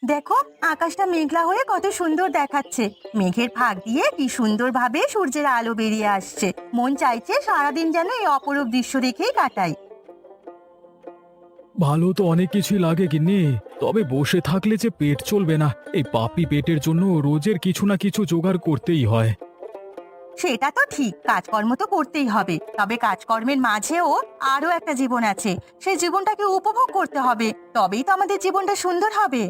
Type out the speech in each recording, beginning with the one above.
দেখো, আকাশটা মেঘলা হয়ে কত সুন্দর দেখাচ্ছে। মেঘের ফাঁক দিয়ে কি সুন্দরভাবে সূর্যের আলো বেরিয়ে আসছে। মন চাইছে সারাদিন যেন এই অপরূপ দৃশ্য দেখেই কাটাই। ভালো তো অনেক কিছুই লাগে গিন্নি, তবে বসে থাকলে যে পেট চলবে না। এই পাপি পেটের জন্য রোজের কিছু না কিছু জোগাড় করতেই হয়। সেটা তো ঠিক, কাজকর্ম তো করতেই হবে, তবে কাজকর্মের মাঝেও আরো একটা জীবন আছে। সেই জীবনটাকে উপভোগ করতে হবে, তবেই তো আমাদের জীবনটা সুন্দর হবে।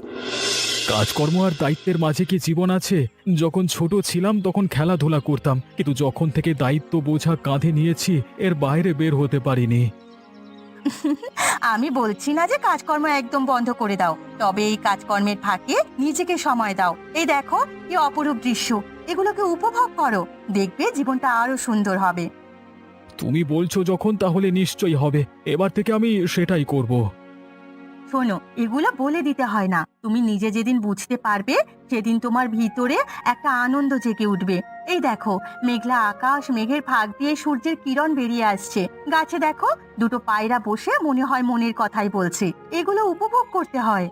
কাজকর্ম আর দায়িত্বের মাঝে কি জীবন আছে? যখন ছোট ছিলাম তখন খেলাধুলা করতাম, কিন্তু যখন থেকে দায়িত্ব বোঝা কাঁধে নিয়েছি এর বাইরে বের হতে পারিনি। আমি বলছি না যে কাজকর্ম একদম বন্ধ করে দাও, তবে এই কাজকর্মের ফাঁকে নিজেকে সময় দাও। এই দেখো, কি অপরূপ দৃশ্য, এগুলোকে উপভোগ করো। দেখবে জীবনটা আরো সুন্দর হবে। তুমি বলছো যখন, তাহলে নিশ্চয়ই হবে। এবার থেকে আমি সেটাই করব। শোনো, এগুলো বলে দিতে হয় না, তুমি নিজে যেদিন বুঝতে পারবে সেদিন তোমার ভিতরে একটা আনন্দ জেগে উঠবে। এই দেখো, মেঘলা আকাশ, মেঘের ফাঁক দিয়ে সূর্যের কিরণ বেরিয়ে আসছে। গাছে দেখো, দুটো পায়রা বসে মনে হয় মনের কথাই বলছে। এগুলো উপভোগ করতে হয়।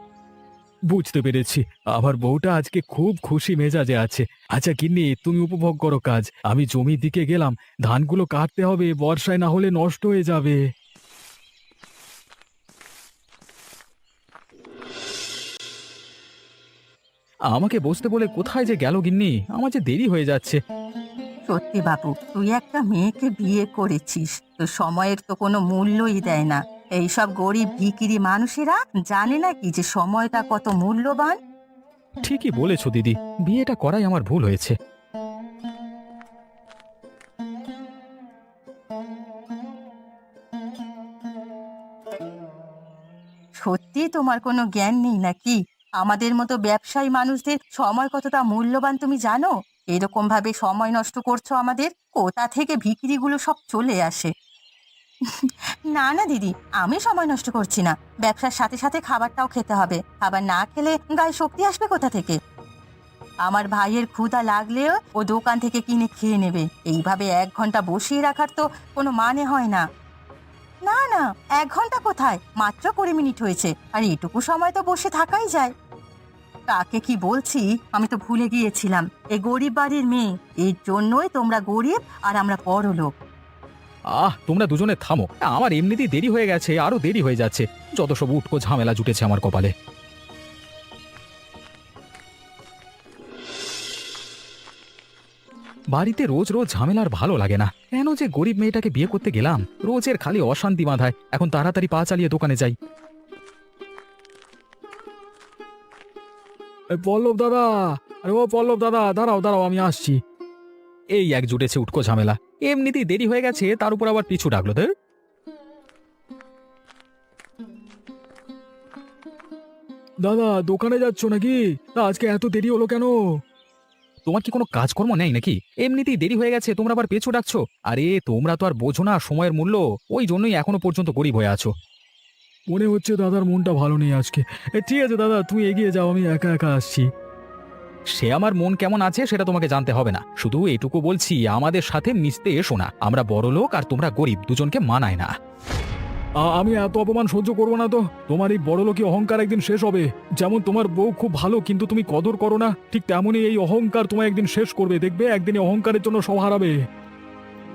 বুঝতে পেরেছি। আমার বউটা আজকে খুব খুশি মেজাজে আছে। আচ্ছা গিন্নি, তুমি উপভোগ করো কাজ, আমি জমির দিকে গেলাম। ধানগুলো কাটতে হবে, বর্ষায় না হলে নষ্ট হয়ে যাবে। আমাকে বসতে বলে কোথায় যে গেল গিন্নি, আমার যে দেরি হয়ে যাচ্ছে। সত্যি বাবু, তুই একটা মেয়েকে বিয়ে করেছিস, তো সময়ের তো কোনো মূল্যই দেয় না। এইসব গরিব ভিখিরি মানুষেরা জানে নাকি যে সময়টা কত মূল্যবান? ঠিকই বলেছো দিদি, বিয়েটা করাই আমার ভুল হয়েছে। সত্যি তোমার কোনো জ্ঞান নেই নাকি? আমাদের মতো ব্যবসায়ী মানুষদের সময় কতটা মূল্যবান তুমি জানো? এরকম ভাবে সময় নষ্ট করছো আমাদের। কোথা থেকে ভিখিরিগুলো সব চলে আসে? না না দিদি, আমি সময় নষ্ট করছি না। ব্যবসার সাথে সাথে খাবারটাও খেতে হবে, খাবার না খেলে গায়ে শক্তি আসবে কোথা থেকে? আমার ভাইয়ের ক্ষুধা লাগলেও ও দোকান থেকে কিনে খেয়ে নেবে। এইভাবে 1 ঘন্টা বসিয়ে রাখার তো কোনো মানে হয় না। না না, 1 ঘন্টা কোথায়, মাত্র 20 মিনিট হয়েছে, আর এটুকু সময় তো বসে থাকাই যায়। তাকে কি বলছি, আমি তো ভুলে গিয়েছিলাম, এই গরিব বাড়ির মেয়ে। এর জন্যই তোমরা গরিব আর আমরা বড়লোক। তোমরা দুজনে থামো। আমার এমনিতেই দেরি হয়ে গেছে, আরো দেরি হয়ে যাচ্ছে। যত সব উটকো ঝামেলা জুটেছে আমার কপালে। বাড়িতে রোজ রোজ ঝামেলার ভালো লাগে না। কেন যে গরিব মেয়েটাকে বিয়ে করতে গেলাম, রোজের খালি অশান্তি বাঁধায়। এখন তাড়াতাড়ি পা চালিয়ে দোকানে যাই। পল্লব দাদা, আরে ও পল্লব দাদা, দাঁড়াও দাঁড়াও, আমি আসছি। এই এক জুটেছে উটকো ঝামেলা। এমনিতেই দেরি হয়ে গেছে, তার উপর আবার পিছু ডাকলো। দাদা, দোকানে যাচ্ছ নাকি? তা আজকে এত দেরি হলো কেন? তোমার কি কোনো কাজকর্ম নেই নাকি? এমনিতেই দেরি হয়ে গেছে, তোমরা আবার পেছু ডাকছো। আরে তোমরা তো আর বোঝো না সময়ের মূল্য, ওই জন্যই এখনো পর্যন্ত গরিব হয়ে আছো। মনে হচ্ছে দাদার মনটা ভালো নেই আজকে। ঠিক আছে দাদা, তুমি এগিয়ে যাও, আমি একা একা আসছি। সে আমার মন কেমন আছে সেটা তোমাকে জানতে হবে না, শুধু এটুকু বলছি, আমাদের সাথে মিশতে এসো না। আমরা বড় লোক আর তোমরা গরিব, দুজনকে মানায় না। আমি এত অপমান সহ্য করবো না তো। তোমার এই বড়লোকি অহংকার একদিন শেষ হবে। যেমন তোমার বউ খুব ভালো কিন্তু তুমি কদর করো না, ঠিক তেমনই এই অহংকার তোমায় একদিন শেষ করবে। দেখবে একদিন এই অহংকারের জন্য সব হারাবে।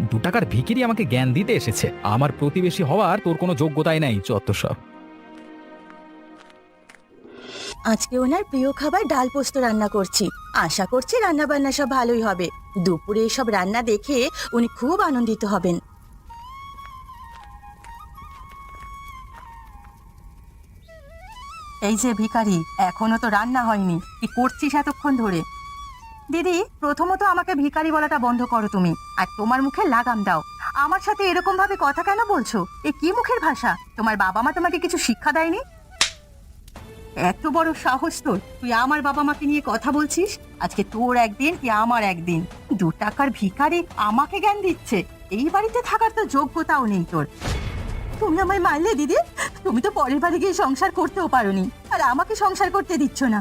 2 টাকার ভিখিরি আমাকে জ্ঞান দিতে এসেছে, আমার প্রতিবেশী হওয়ার তোর কোনো যোগ্যতাই নাই, যত সব। আজকে ওনার প্রিয় খাবার ডাল পোস্ত রান্না করছি। আশা করছি রান্না বান্না সব ভালোই হবে। দুপুরে এসব রান্না দেখে উনি খুব আনন্দিত হবেন। এই যে ভিখারি, এখনো তো রান্না হয়নি, কি করছিস এতক্ষণ ধরে? দিদি, প্রথমত আমাকে ভিখারি বলাটা বন্ধ করো তুমি, আর তোমার মুখে লাগাম দাও। আমার সাথে এরকম ভাবে কথা কেন বলছো? এ কি মুখের ভাষা? তোমার বাবা মা তোমাকে কিছু শিক্ষা দেয়নি? এত বড় সাহস তোর, তুই আমার বাবা মাকে নিয়ে কথা বলছিস? আজকে তোর একদিন কি আমার একদিন। 2 টাকার ভিখারি আমাকে জ্ঞান দিচ্ছে? এই বাড়িতে থাকার তো যোগ্যতাও নেই তোর। তুমি আমায় মারলে দিদি? তুমি তো পরের বাড়ি গিয়ে সংসার করতেও পারোনি, আর আমাকে সংসার করতে দিচ্ছ না।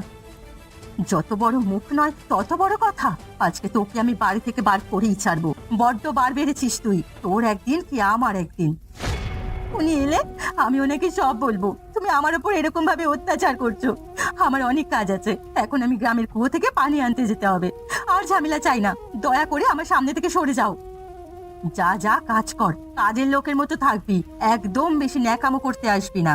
যত বড় মুখ নয় তত বড় কথা। আজকে তোকে আমি বাড়ি থেকে বার করেই ছাড়বো। বড্ড বার বেড়েছিস তুই, তোর একদিন কি আমার একদিন। উনি এলে আমি ওনাকে সব বলবো, তুমি আমার উপর এরকম ভাবে অত্যাচার করছো। আমার অনেক কাজ আছে। এখন আমি গ্রামের কুয়ো থেকে পানি আনতে যেতে হবে। আর ঝামেলা চাই না, দয়া করে আমার সামনে থেকে সরে যাও। যা যা কাজ কর, কাজের লোকের মতো থাকবি, একদম বেশি ন্যাকামো করতে আসবি না।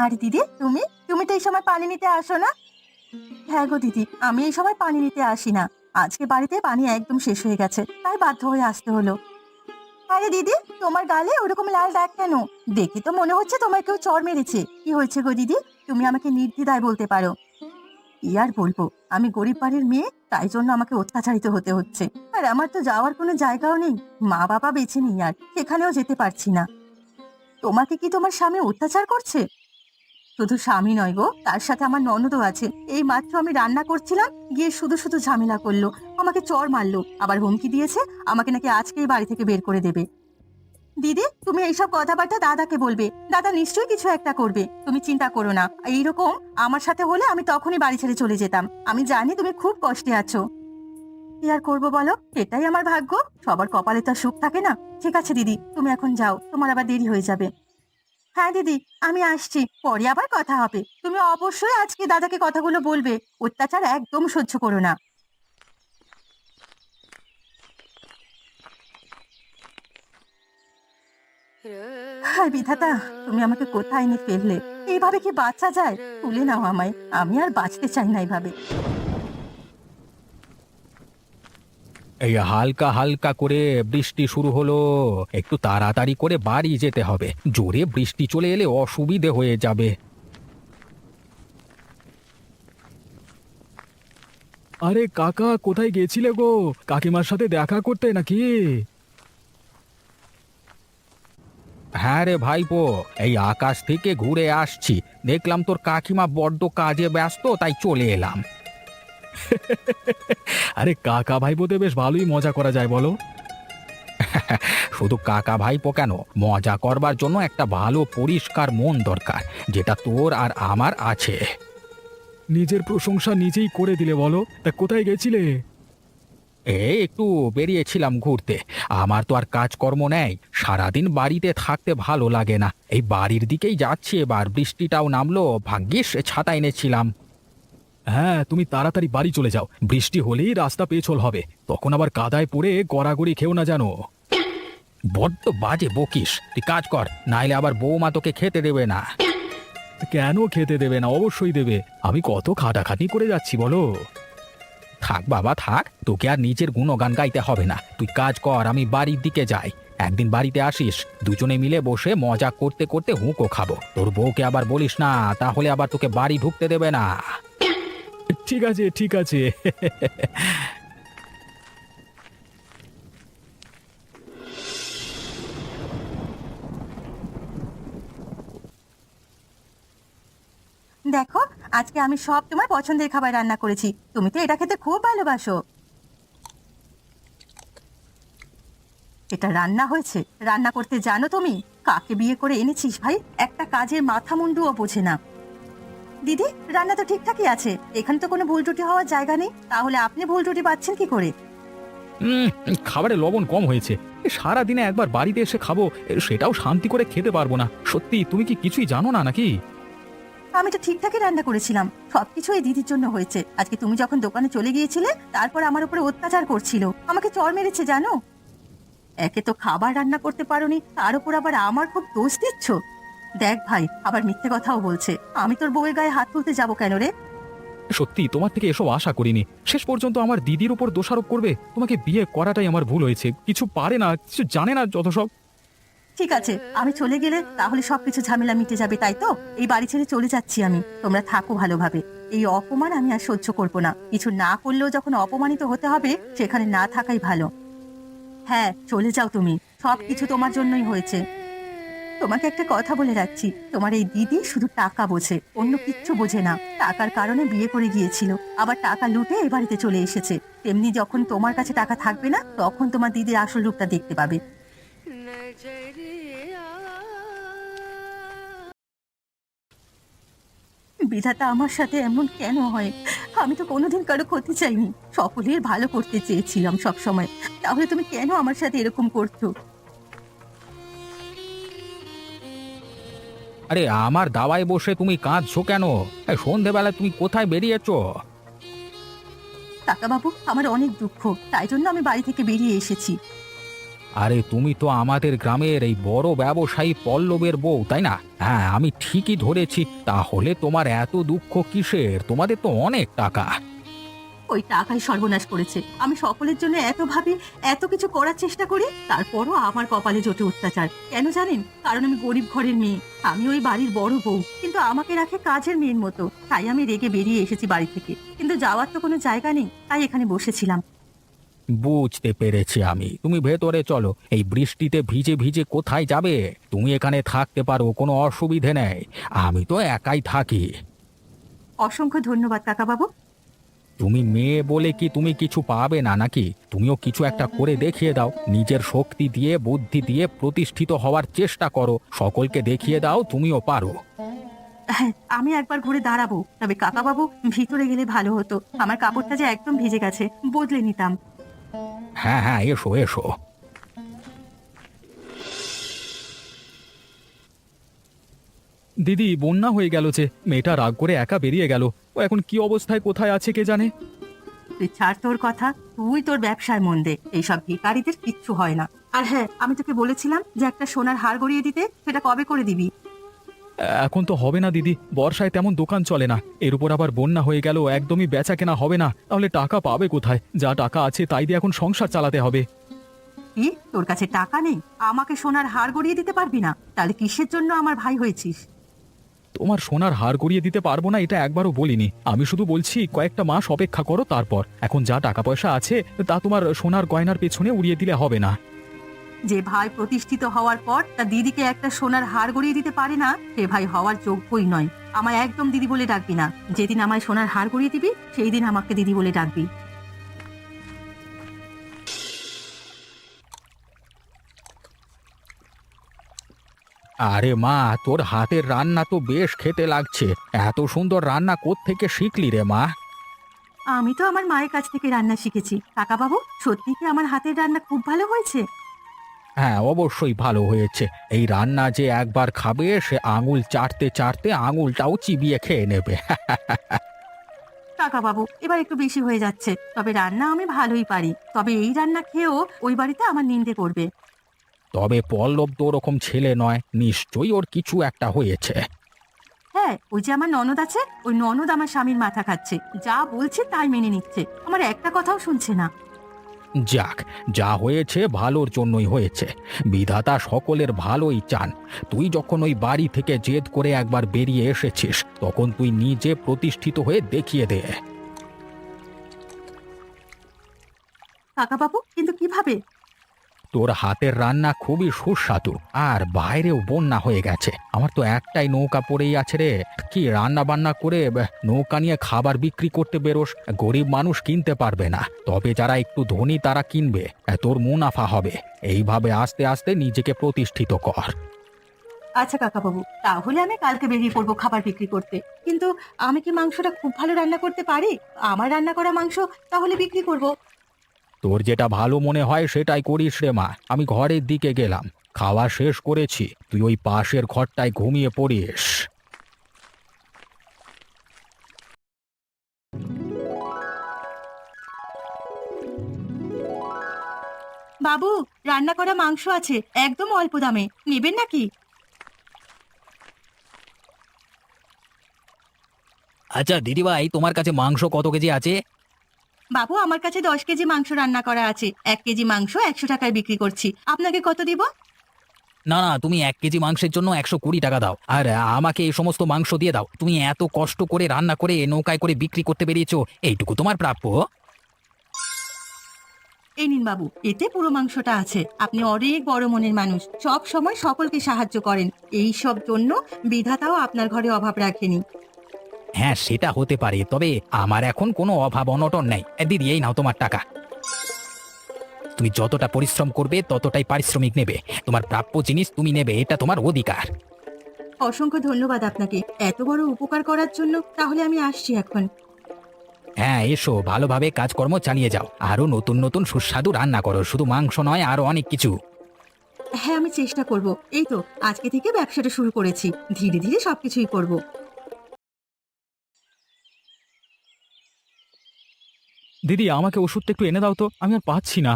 আরে দিদি, তুমি তুমি তো এই সময় পানি নিতে আসো না? হ্যাঁ গো দিদি, আমি এই সময় পানি নিতে আসি না। আজকে বাড়িতে পানি একদম শেষ হয়ে গেছে, তাই বাধ্য হয়ে আসতে হলো। আরে দিদি, তোমার গালে ওরকম লাল দাগ কেন? দেখে তো মনে হচ্ছে তোমার কেউ চড় মেরেছে। কি হয়েছে গো দিদি? তুমি আমাকে নির্দ্বিধায় বলতে পারো। কি আর বলবো, আমি গরিব বাড়ির মেয়ে, তাই জন্য আমাকে অত্যাচারিত হতে হচ্ছে। আর আমার তো যাওয়ার কোনো জায়গাও নেই, মা বাবা বেঁচে নেই, আর সেখানেও যেতে পারছি না। তোমাকে কি তোমার স্বামী অত্যাচার করছে? শুধু স্বামী নয় গো, তার সাথে আমার ননদও আছে। এই মাত্র আমি রান্না করছিলাম, গিয়ে শুধু শুধু ঝামেলা করলো, আমাকে চড় মারলো, আবার হুমকি দিয়েছে আমাকে নাকি আজকেই বাড়ি থেকে বের করে দেবে। দিদি, তুমি এইসব কথাবার্তা দাদাকে বলবে, দাদা নিশ্চয়ই কিছু একটা করবে, তুমি চিন্তা করো না। এইরকম আমার সাথে হলে আমি তখনই বাড়ি ছেড়ে চলে যেতাম। আমি জানি তুমি খুব কষ্টে আছো। কি আর করবো বলো, এটাই আমার ভাগ্য। সবার কপালে তো আর সুখ থাকে না। ঠিক আছে দিদি, তুমি এখন যাও, তোমার আবার দেরি হয়ে যাবে। হ্যাঁ দিদি, আমি আসছি, পরে আবার কথা হবে। তুমি অবশ্যই আজকে দাদাকে কথাগুলো বলবে, অত্যাচার একদম সহ্য করো না। হায় বিধাতা, তুমি আমাকে কোথায় এনে ফেললে? এইভাবে কি বাঁচা যায়? তুলে নাও আমায়, আমি আর বাঁচতে চাই না এইভাবে। এই হালকা হালকা করে বৃষ্টি শুরু হলো, একটু তাড়াতাড়ি করে বাড়ি যেতে হবে, জোরে বৃষ্টি চলে এলে অসুবিধে হয়ে যাবে। আরে কাকা, কোথায় গেছিলে গো? কাকিমার সাথে দেখা করতে নাকি? হ্যাঁ রে ভাইপো, এই আকাশ থেকে ঘুরে আসছি, দেখলাম তোর কাকিমা বড্ড কাজে ব্যস্ত, তাই চলে এলাম। আরে কাকা ভাইপোতে বেশ ভালোই মজা করা যায় বলো। শুধু কাকা ভাইপো কেন, মজা করবার জন্য একটা ভালো পরিষ্কার মন দরকার, যেটা তোর আর আমার আছে। নিজের প্রশংসা নিজেই করে দিলে বলো। তা কোথায় গেছিলে? এই একটু বেরিয়েছিলাম ঘুরতে। আমার তো আর কাজকর্ম নেই, সারাদিন বাড়িতে থাকতে ভালো লাগে না, এই বাড়ির দিকেই যাচ্ছি। এবার বৃষ্টিটাও নামলো, ভাগ্যিস ছাতা এনেছিলাম। হ্যাঁ, তুমি তাড়াতাড়ি বাড়ি চলে যাও, বৃষ্টি হলেই রাস্তা পেছল হবে, তখন আবার কাদায় পড়ে গড়াগড়ি খেও না জানো। বড্ড বাজে বকিস, তুই কাজ কর, নাইলে আবার বৌমা তোকে খেতে দেবে না। কেন খেতে দেবে না? অবশ্যই দেবে, আমি কত খাটাখাটি করে যাচ্ছি বলো। থাক বাবা থাক, তোকে আর নিজের গুণগান গাইতে হবে না, তুই কাজ কর, আমি বাড়ির দিকে যাই। একদিন বাড়িতে আসিস, দুজনে মিলে বসে মজা করতে করতে হুঁকো খাবো। তোর বউকে আবার বলিস না, তাহলে আবার তোকে বাড়ি ঢুকতে দেবে না। ঠিক আছে ঠিক আছে। দেখো, আজকে আমি সব তোমার পছন্দের খাবার রান্না করেছি, তুমি তো এটা খেতে খুব ভালোবাসো। এটা রান্না হয়েছে, রান্না করতে জানো তুমি? কাকে বিয়ে করে এনেছিস ভাই, একটা কাজের মাথা মুন্ডুও বোঝে না। দিদি, রান্না তো ঠিকঠাকই আছে, এখানে তো কোনো ভুল ত্রুটি হওয়ার জায়গা নেই, তাহলে আপনি ভুল ত্রুটি পাচ্ছেন কি করে? খাবারে লবণ কম হয়েছে, সারা দিনে একবার বাড়িতে এসে খাবো, সেটাও শান্তি করে খেতে পারবো না। সত্যি তুমি কি কিছুই জানো না নাকি? আমি তো ঠিকঠাকই রান্না করেছিলাম, সবকিছু এই দিদির জন্য হয়েছে। আজকে তুমি যখন দোকানে চলে গিয়েছিলে, তারপর আমার উপরে অত্যাচার করছিল, আমাকে চড় মেরেছে জানো। একে তো খাবার রান্না করতে পারোনি, তার উপর আবার আমার খুব দোষ দিচ্ছ। দেখ ভাই, আবার মিথ্যে কথাও বলছে। আমি তোর বউয়ের গায়ে হাত তুলতে যাবো কেন রে? সত্যি তোমার থেকে এসব আশা করিনি, শেষ পর্যন্ত আমার দিদির উপর দোষারোপ করবে। তোমাকে বিয়ে করাটাই আমার ভুল হয়েছে, কিছু পারে না, কিছু জানে না যত সব। ঠিক আছে, আমি চলে গেলে তাহলে সবকিছু ঝামেলা মিটে যাবে, তাই তো? এই বাড়ি ছেড়ে চলে যাচ্ছি আমি, তোমরা থাকো ভালোভাবে। এই অপমান আমি আর সহ্য করবো না, কিছু না করলেও যখন অপমানিত হতে হবে, সেখানে না থাকাই ভালো। হ্যাঁ, চলে যাও তুমি, সবকিছু তোমার জন্যই হয়েছে। তোমাকে একটা কথা বলে রাখছি, তোমার এই দিদি শুধু টাকা বোঝে, অন্য কিচ্ছু বোঝে না। টাকার কারণে বিয়ে করে গিয়েছিল, আবার টাকা লুটে এ বাড়িতে চলে এসেছে। তেমনি যখন তোমার কাছে টাকা থাকবে না, তখন তোমার দিদির আসল রূপটা দেখতে পাবে। বিধাতা আমার সাথে এমন কেন হয়? আমি তো কোনোদিন কারো ক্ষতি চাইনি, সকলের ভালো করতে চেয়েছিলাম সব সময়। তাহলে তুমি কেন আমার সাথে এরকম করছো? আরে আমার দাওয়ায় বসে তুমি কাঁদছো কেন? এই সন্ধেবেলা তুমি কোথায় বেরিয়েছো? কাকাবাবু, আমার অনেক দুঃখ, তাই জন্য আমি বাড়ি থেকে বেরিয়ে এসেছি। আরে তুমি তো আমাদের গ্রামের এই বড় ব্যবসায়ী পল্লবের বউ, তাই না? হ্যাঁ, আমি ঠিকই ধরেছি। তাহলে তোমার এত দুঃখ কিসের? তোমাদের তো অনেক টাকা। ওই টাকাই সর্বনাশ করেছে। আমি সকলের জন্য এত ভাবি, এত কিছু করার চেষ্টা করি, তারপরও আমার কপালে জোটে অত্যাচার। কেন জানেন? কারণ আমি গরিব ঘরের মেয়ে, আমি ওই বাড়ির বড় বউ, কিন্তু আমাকে রাখে কাজের মেয়ের মতো। তাই আমি রেগে বেরিয়ে এসেছি বাড়ি থেকে, কিন্তু যাওয়ার তো কোনো জায়গা নেই, তাই এখানে বসেছিলাম। বুঝতে পেরেছি আমি। তুমি ভেতরে চলো। এই বৃষ্টিতে ভিজে ভিজে কোথায় যাবে? তুমি এখানে থাকতে পারো, কোনো অসুবিধে নেই। আমি তো একাই থাকি। অসংখ্য ধন্যবাদ কাকাবাবু। তুমি মেয়ে বলে কি তুমি কিছু পাবে না নাকি? তুমিও কিছু একটা করে দেখিয়ে দাও। নিজের শক্তি দিয়ে, বুদ্ধি দিয়ে প্রতিষ্ঠিত হওয়ার চেষ্টা করো। সকলকে দেখিয়ে দাও তুমিও পারো। হ্যাঁ, আমি একবার ঘুরে দাঁড়াবো, তবে কাকাবাবু ভিতরে গেলে ভালো হতো। আমার কাপড়টা যে একদম ভিজে গেছে, বদলে নিতাম। হ্যাঁ হ্যাঁ, এসো এসো। দিদি, বন্যা হয়ে গেল যে, মেয়েটা রাগ করে একা বেরিয়ে গেল। ও এখন কি অবস্থায় কোথায় আছে কে জানে। তুই ছাড় তোর কথা, তুই তোর ব্যবসায় মন দে। এইসব ভিখারিদের কিচ্ছু হয় না। আর হ্যাঁ, আমি তোকে বলেছিলাম যে একটা সোনার হার গড়িয়ে দিতে, সেটা কবে করে দিবি? এখন তো হবে না দিদি, বর্ষায় তেমন দোকান চলে না। এর উপর আবার বন্যা হয়ে গেল, একদমই বেচা কেনা হবে না। তাহলে টাকা পাবে কোথায়? যা টাকা আছে তাই দিয়ে এখন সংসার চালাতে হবে। কি, তোর কাছে টাকা নেই? আমাকে সোনার হার গড়িয়ে দিতে পারবি না? তাহলে কিসের জন্য আমার ভাই হয়েছিস? তোমার সোনার হার গড়িয়ে দিতে পারবো না এটা একবারও বলিনি। আমি শুধু বলছি কয়েকটা মাস অপেক্ষা করো, তারপর। এখন যা টাকা পয়সা আছে তা তোমার সোনার গয়নার পেছনে উড়িয়ে দিলে হবে না। যে ভাই প্রতিষ্ঠিত হওয়ার পর তার দিদিকে একটা সোনার হার গড়িয়ে দিতে পারে না, সে ভাই হওয়ার যোগ্যই নয়। আমায় একদম দিদি বলে ডাকবি না। যেদিন আমায় সোনার হার গড়িয়ে দিবি, সেই দিন আমাকে দিদি বলে ডাকবি। আরে মা, তোর হাতের রান্না তো বেশ খেতে লাগছে। এত সুন্দর রান্না কোত্থেকে শিখলি রে মা? আমি তো আমার মায়ের কাছ থেকে রান্না শিখেছি। কাকাবাবু, সত্যি কি আমার হাতের রান্না খুব ভালো হয়েছে? হ্যাঁ, অবশ্যই ভালো হয়েছে। এই রান্না যে একবার খাবে সে আঙুল চাটতে চাটতে আঙুলটাও চিবিয়ে খেয়ে নেবে। কাকাবাবু, এবার একটু বেশি হয়ে যাচ্ছে। তবে রান্না আমি ভালোই পারি। তবে এই রান্না খেয়েও ওই বাড়িতে আমার নিন্দে করবে। তবে পল্লব তো ওরকম ছেলে নয়, নিশ্চয়ই ওর কিছু একটা হয়েছে। হ্যাঁ, ওই যে আমার ননদ আছে, ওই ননদ আমার স্বামীর মাথা খাচ্ছে। যা বলছে তাই মেনে নিচ্ছে, আমার একটা কথাও শুনছে না। যাক, যা হয়েছে ভালোর জন্যই হয়েছে। বিধাতা সকলের ভালোই চান। তুই যখন ওই বাড়ি থেকে জেদ করে একবার বেরিয়ে এসেছিস, তখন তুই নিজে প্রতিষ্ঠিত হয়ে দেখিয়ে দে। কাকাবাবু, কিন্তু কিভাবে? তোর হাতের রান্না খুবই সুস্বাদু, আর বাইরেও বন্যা হয়ে গেছে। আমার তো একটাই নৌকা পড়েই আছে রে। কি রান্না বান্না করে নৌকা নিয়ে খাবার বিক্রি করতে বেরোস? গরিব মানুষ কিনতে পারবে না, তবে যারা একটু ধনী তারা কিনবে। তোর মুনাফা হবে। এইভাবে আস্তে আস্তে নিজেকে প্রতিষ্ঠিত কর। আচ্ছা কাকাবাবু, তাহলে আমি কালকে বেরিয়ে পড়বো খাবার বিক্রি করতে। কিন্তু আমি কি মাংসটা খুব ভালো রান্না করতে পারি? আমার রান্না করা মাংস তাহলে বিক্রি করব। তোর যেটা ভালো মনে হয় সেটাই করিস রে মা। আমি ঘরের দিকে গেলাম, খাওয়া শেষ করেছি। তুই ওই পাশের ঘরটায় ঘুমিয়ে পড়িস। বাবু, রান্না করা মাংস আছে, একদম অল্প দামে, নেবেন নাকি? আচ্ছা দিদিভাই, তোমার কাছে মাংস কত কেজি আছে? বাবু, আমার কাছে 10 কেজি মাংস রান্না করা আছে। 1 কেজি মাংস 100 টাকায় বিক্রি করছি। আপনাকে কত দিব? না না, তুমি 1 কেজি মাংসের জন্য 120 টাকা দাও। আর আমাকে এই সমস্ত মাংস দিয়ে দাও। তুমি এত কষ্ট করে রান্না করে নৌকায় করে বিক্রি করতে বেরিয়েছো, এইটুকু তোমার প্রাপ্য। এই নিন বাবু, এতে পুরো মাংসটা আছে। আপনি অনেক বড় মনের মানুষ, সব সময় সকলকে সাহায্য করেন। এই সব জন্য বিধাতাও আপনার ঘরে অভাব রাখেনি। হ্যাঁ, সেটা হতে পারে, তবে আমার এখন কোনো অভাব অনটন নেই। দিদি, এই নাও তোমার টাকা। তুমি যতটা পরিশ্রম করবে ততটাই পারিশ্রমিক নেবে। তোমার প্রাপ্য জিনিস তুমি নেবে, এটা তোমার অধিকার। অসংখ্য ধন্যবাদ আপনাকে এত বড় উপকার করার জন্য। তাহলে আমি আসছি এখন। হ্যাঁ, এসো, ভালোভাবে কাজকর্ম চালিয়ে যাও, আরো নতুন নতুন সুস্বাদু রান্না করো, শুধু মাংস নয়, আরো অনেক কিছু। হ্যাঁ, আমি চেষ্টা করব। এই তো আজকে থেকে ব্যবসাটা শুরু করেছি, ধীরে ধীরে সবকিছুই করব। দিদি, আমাকে ওষুধটা একটু এনে দাও তো, আমি আর পাচ্ছি না।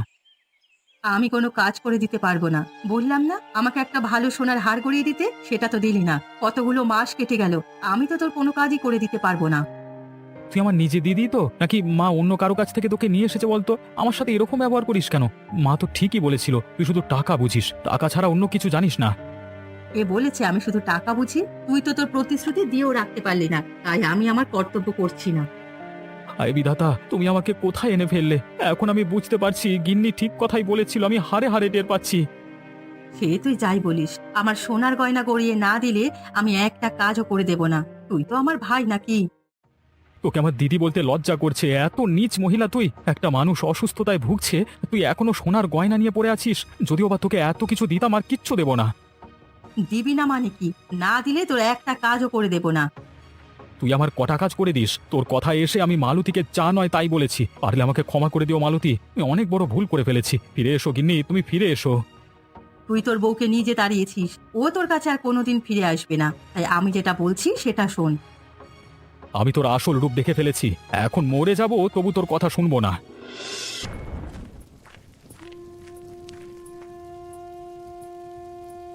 আমি কোনো কাজ করে দিতে পারবো না, বললাম না। আমাকে একটা ভালো সোনার হার গড়িয়ে দিতে, সেটা তো দিলি না। কতগুলো মাস কেটে গেল, আমি তো তোর কোনো কাজই করে দিতে পারবো না। তুই আমার নিজে দিদি তো, নাকি মা অন্য কারো কাছ থেকে তোকে নিয়ে এসেছে বলতো? আমার সাথে এরকম ব্যবহার করিস কেন? মা তো ঠিকই বলেছিল, তুই শুধু টাকা বুঝিস, টাকা ছাড়া অন্য কিছু জানিস না। এ বলেছে আমি শুধু টাকা বুঝি? তুই তো তোর প্রতিশ্রুতি দিয়েও রাখতে পারলি না, তাই আমি আমার কর্তব্য করছি না। হায় বিধাতা, তুমি আমাকে কোথায় এনে ফেললে! এখন আমি বুঝতে পারছি, গিন্নি ঠিক কথাই বলেছিল, আমি হাড়ে হাড়ে টের পাচ্ছি। সে তুই যাই বলিস, আমার সোনার গয়না গড়িয়ে না দিলে আমি একটা কাজও করে দেব না। তুই তো আমার ভাই নাকি? তোকে আমার দিদি বলতে লজ্জা করছে, এত নীচ মহিলা তুই! একটা মানুষ অসুস্থতায় ভুগছে, তুই এখনো সোনার গয়না নিয়ে পড়ে আছিস। যদিও বা তোকে এত কিছু দিতাম, আর কিচ্ছু দেব না। দিবি না মানে কি? না দিলে তোর একটা কাজও করে দেব না। তুই আমার কটা কাজ করে দিস, তোর কথায় এসে আমি মালতীকে চা নয় তাই বলেছি। পারলে আমাকে ক্ষমা করে দিও মালতী, আমি অনেক বড় ভুল করে ফেলেছি। ফিরে এসো গিন্নি, তুমি ফিরে এসো। তুই তোর বউকে নিজে তাড়িয়েছিস, ও তোর কাছে আর কোনোদিন ফিরে আসবে না। তাই আমি যেটা বলছি সেটা শোন। আমি তোর আসল রূপ দেখে ফেলেছি, এখন মরে যাব তবু তোর কথা শুনবো না।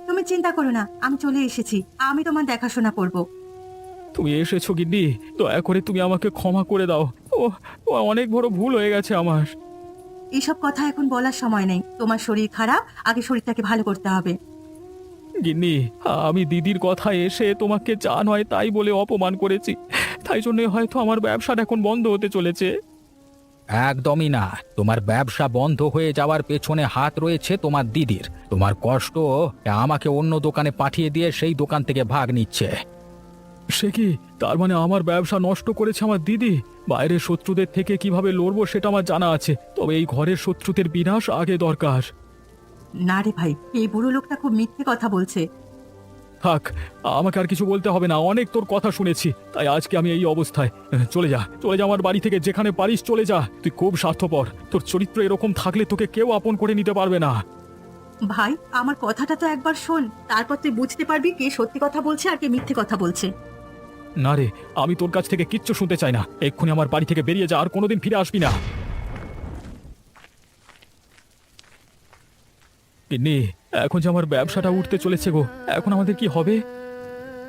তুমি চিন্তা করো না, আমি চলে এসেছি। আমি তোমার দেখাশোনা করব। তুমি এসেছো গিন্নি, দয়া করে তুমি আমাকে ক্ষমা করে দাও। ও ও অনেক বড় ভুল হয়ে গেছে আমার। এসব কথা এখন বলার সময় নেই। তোমার শরীর খারাপ, আগে শরীরটাকে ভালো করতে হবে। গিন্নি, আমি দিদির কথায় এসে তোমাকে চা নয় তাই বলে অপমান করেছি, তাই জন্য হয়তো আমার ব্যবসাটা এখন বন্ধ হতে চলেছে। একদমই না, তোমার ব্যবসা বন্ধ হয়ে যাওয়ার পেছনে হাত রয়েছে তোমার দিদির। তোমার কষ্ট আমাকে অন্য দোকানে পাঠিয়ে দিয়ে সেই দোকান থেকে ভাগ নিচ্ছে। সে কি? তার মানে আমার ব্যবসা নষ্ট করেছে আমার দিদি? বাইরের শত্রুদের থেকে কিভাবে লড়বো সেটা আমার জানা আছে, তবে এই ঘরের শত্রুদের বিনাশ আগে দরকার। না রে ভাই, এই বুড়ো লোকটা খুব মিথ্যে কথা বলছে। থাক, আমাকে আর কিছু বলতে হবে না, অনেক তোর কথা শুনেছি, তাই আজকে আমি এই অবস্থায়। চলে যা, চলে যা আমার বাড়ি থেকে, যেখানে পারিস চলে যা। তুই খুব স্বার্থপর, তোর চরিত্র এরকম থাকলে তোকে কেউ আপন করে নিতে পারবে না। ভাই, আমার কথাটা তো একবার শোন, তারপর তুই বুঝতে পারবি কে সত্যি কথা বলছে আর কে মিথ্যে কথা বলছে। না রে, আমি তোর কাছ থেকে কিচ্ছু শুনতে চাই না, এক্ষুনি আমার বাড়ি থেকে বেরিয়ে যা, আর কোনোদিন ফিরে আসবি না। কিন্নি, এখন যে আমার ব্যবসাটা উঠতে চলেছে গো, এখন আমাদের কি হবে?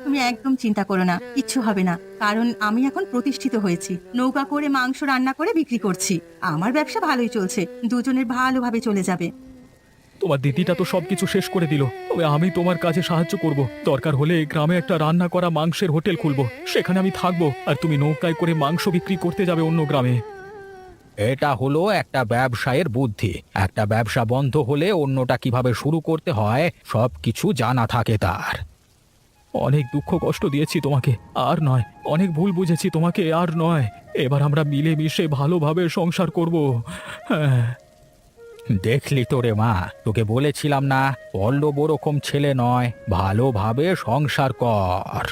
তুমি একদম চিন্তা করো না, কিচ্ছু হবে না। কারণ আমি এখন প্রতিষ্ঠিত হয়েছি, নৌকা করে মাংস রান্না করে বিক্রি করছি। আমার ব্যবসা ভালোই চলছে, দুজনের ভালোভাবে চলে যাবে। তোমার দিদিটা তো সবকিছু শেষ করে দিল, তবে আমি তোমার কাজে সাহায্য করব। দরকার হলে গ্রামে একটা রান্না করা মাংসের হোটেল খুলবো, সেখানে আমি থাকবো, আর তুমি নৌকায় করে মাংস বিক্রি করতে যাবে অন্য গ্রামে। এটা হলো একটা ব্যবসায়ের বুদ্ধি। একটা ব্যবসা বন্ধ হলে অন্যটা কিভাবে শুরু করতে হয় সবকিছু জানা থাকে তার। অনেক দুঃখ কষ্ট দিয়েছি তোমাকে, আর নয়। অনেক ভুল বুঝেছি তোমাকে, আর নয়। এবার আমরা মিলেমিশে ভালোভাবে সংসার করব। হ্যাঁ। দেখলি তো রে মা, তোকে বলেছিলাম না, পল্লব ওরকম ছেলে নয়, ভালোভাবে সংসার কর।